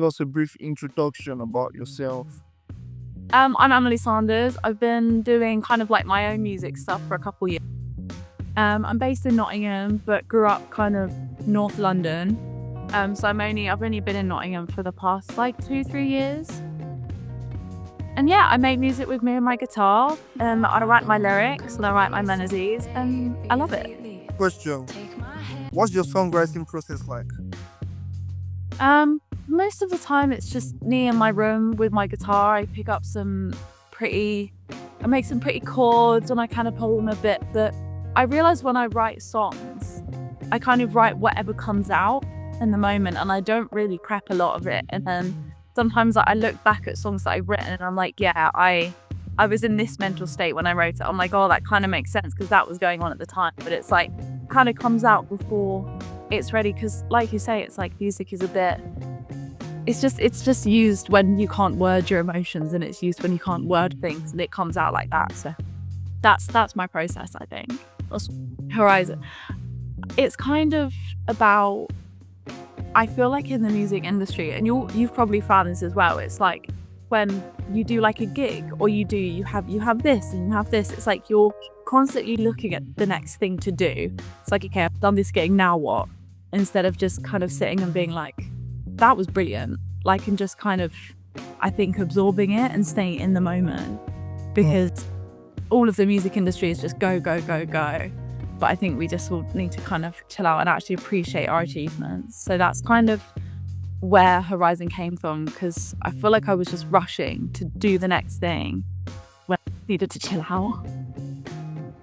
us a brief introduction about yourself? I'm Emily Sanders. I've been doing kind of like my own music stuff for a couple years. I'm based in Nottingham, but grew up kind of North London. So I've only been in Nottingham for the past like 2-3 years. And yeah, I make music with me and my guitar. I write my lyrics and I write my melodies, and I love it. Question: what's your songwriting process like? Most of the time it's just me in my room with my guitar. I pick up I make some pretty chords and I kind of pull them a bit. But I realize when I write songs, I kind of write whatever comes out in the moment, and I don't really prep a lot of it. And then sometimes I look back at songs that I've written and I'm like, yeah, I was in this mental state when I wrote it. I'm like, oh, that kind of makes sense because that was going on at the time. But it's like kind of comes out before it's ready, because like you say, it's like music is a bit, it's just used when you can't word your emotions, and it's used when you can't word things, and it comes out like that. So that's my process, I think. That's Horizon. It's kind of about, I feel like in the music industry, and you've probably found this as well, it's like when you do like a gig or you have this and you have this, it's like you're constantly looking at the next thing to do. It's like, okay, I've done this gig, now what? Instead of just kind of sitting and being like, that was brilliant, like, and just kind of, I think, absorbing it and staying in the moment, because all of the music industry is just go, go, go, go. But I think we just all need to kind of chill out and actually appreciate our achievements. So that's kind of where Horizon came from, because I feel like I was just rushing to do the next thing when I needed to chill out.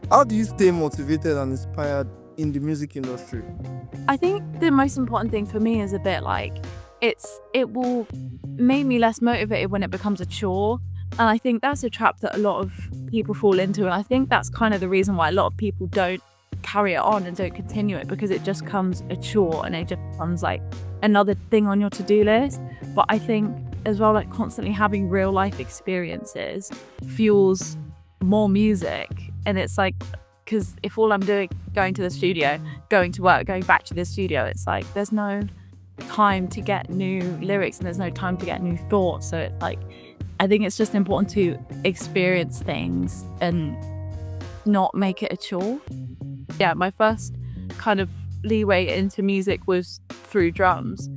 How do you stay motivated and inspired in the music industry? I think the most important thing for me is a bit like, it will make me less motivated when it becomes a chore. And I think that's a trap that a lot of people fall into. And I think that's kind of the reason why a lot of people don't carry it on and don't continue it, because it just becomes a chore and it just becomes like another thing on your to-do list. But I think as well, like constantly having real life experiences fuels more music. And it's like, because if all I'm doing, going to the studio, going to work, going back to the studio, it's like there's no time to get new lyrics and there's no time to get new thoughts. So it's like, I think it's just important to experience things and not make it a chore. Yeah, my first kind of leeway into music was through drums.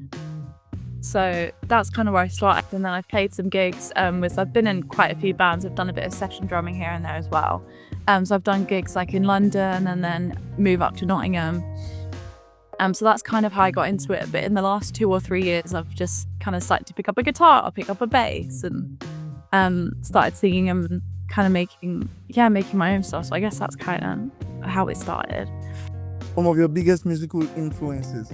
So that's kind of where I started. And then I've played some gigs I've been in quite a few bands. I've done a bit of session drumming here and there as well. So I've done gigs like in London and then move up to Nottingham. So that's kind of how I got into it. But in the last 2 or 3 years, I've just kind of started to pick up a guitar, pick up a bass, and started singing and kind of making my own stuff. So I guess that's kind of how it started. Some of your biggest musical influences?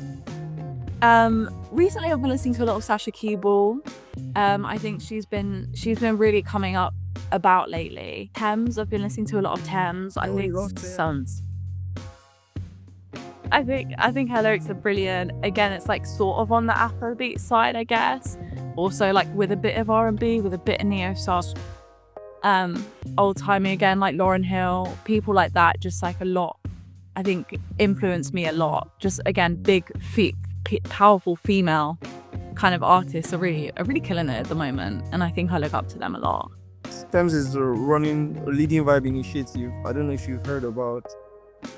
Recently I've been listening to a lot of Sasha Keeble. I think she's been really coming up about lately. Thames, I've been listening to a lot of Thames. I think Sons. I think her lyrics are brilliant. Again, it's like sort of on the Afrobeat side, I guess. Also like with a bit of R&B, with a bit of neo-soul. Old-timey again, like Lauryn Hill, people like that, just like a lot, I think, influenced me a lot. Just again, big, powerful female kind of artists are really killing it at the moment, and I think I look up to them a lot. Thames is running a leading vibe initiative. I don't know if you've heard about.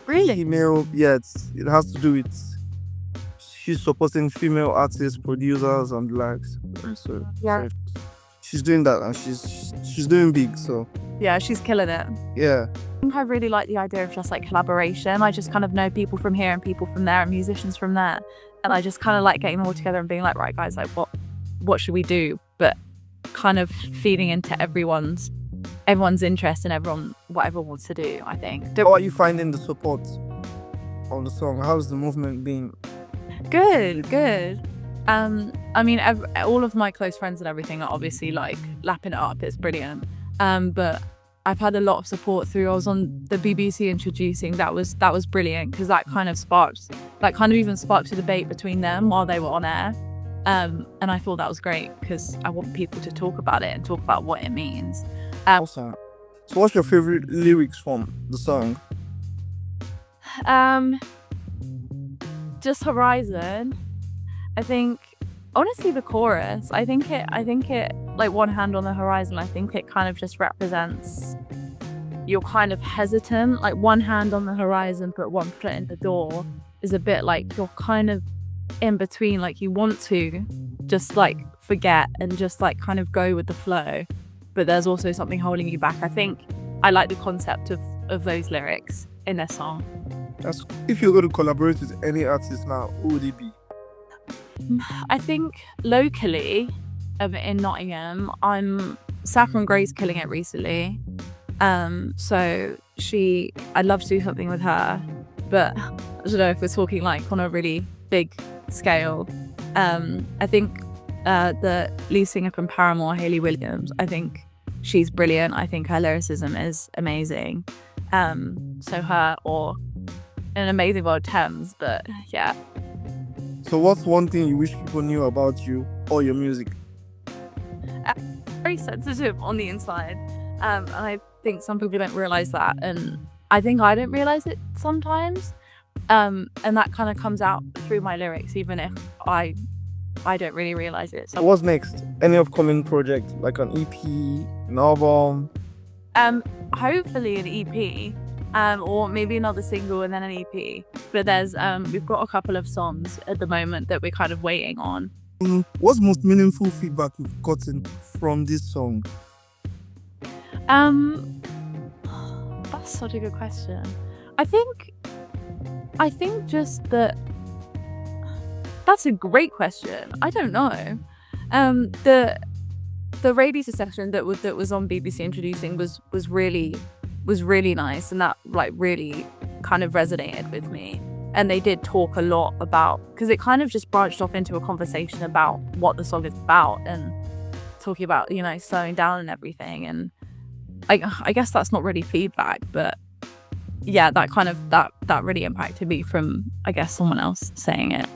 Really? Female, yeah, it has to do with, she's supporting female artists, producers, and the likes. So Yeah. so she's doing that, and she's doing big. So Yeah, she's killing it. yeah. I think I really like the idea of just like collaboration. I just kind of know people from here and people from there and musicians from there, and I just kind of like getting them all together and being like, right guys, like what should we do? But kind of feeding into everyone's interest and whatever wants to do, I think. How are you finding the support on the song? How's the movement been? Good. I mean, all of my close friends and everything are obviously like lapping it up. It's brilliant. But I've had a lot of support through. I was on the BBC introducing. That was brilliant, because that kind of even sparked a debate between them while they were on air. And I thought that was great, because I want people to talk about it and talk about what it means. Awesome. So what's your favorite lyrics from the song? Just Horizon. I think Honestly, the chorus. I think it like one hand on the horizon. I think it kind of just represents you're kind of hesitant, like one hand on the horizon, but one foot in the door is a bit like you're kind of in between, like you want to just like forget and just like kind of go with the flow, but there's also something holding you back. I think I like the concept of those lyrics in their song. If you're going to collaborate with any artist now, who would it be? I think locally in Nottingham, Saffron Gray's killing it recently. So I'd love to do something with her, but I don't know if we're talking like on a really big scale. I think the lead singer from Paramore, Hayley Williams, I think she's brilliant. I think her lyricism is amazing. So her or An Amazing World Thames, but yeah. So what's one thing you wish people knew about you or your music? Very sensitive on the inside. And I think some people don't realize that, and I think I don't realize it sometimes. And that kind of comes out through my lyrics, even if I don't really realize it. So what's next? Any upcoming project, like an EP, an album? Hopefully an EP, or maybe another single and then an EP. But there's we've got a couple of songs at the moment that we're kind of waiting on. What's most meaningful feedback you've gotten from this song? That's such a good question. I think just that. That's a great question. I don't know. The radio session that was on BBC Introducing was really nice, and that like really kind of resonated with me. And they did talk a lot about, because it kind of just branched off into a conversation about what the song is about and talking about, you know, slowing down and everything. And I guess that's not really feedback, but yeah, that kind of that really impacted me from, I guess, someone else saying it.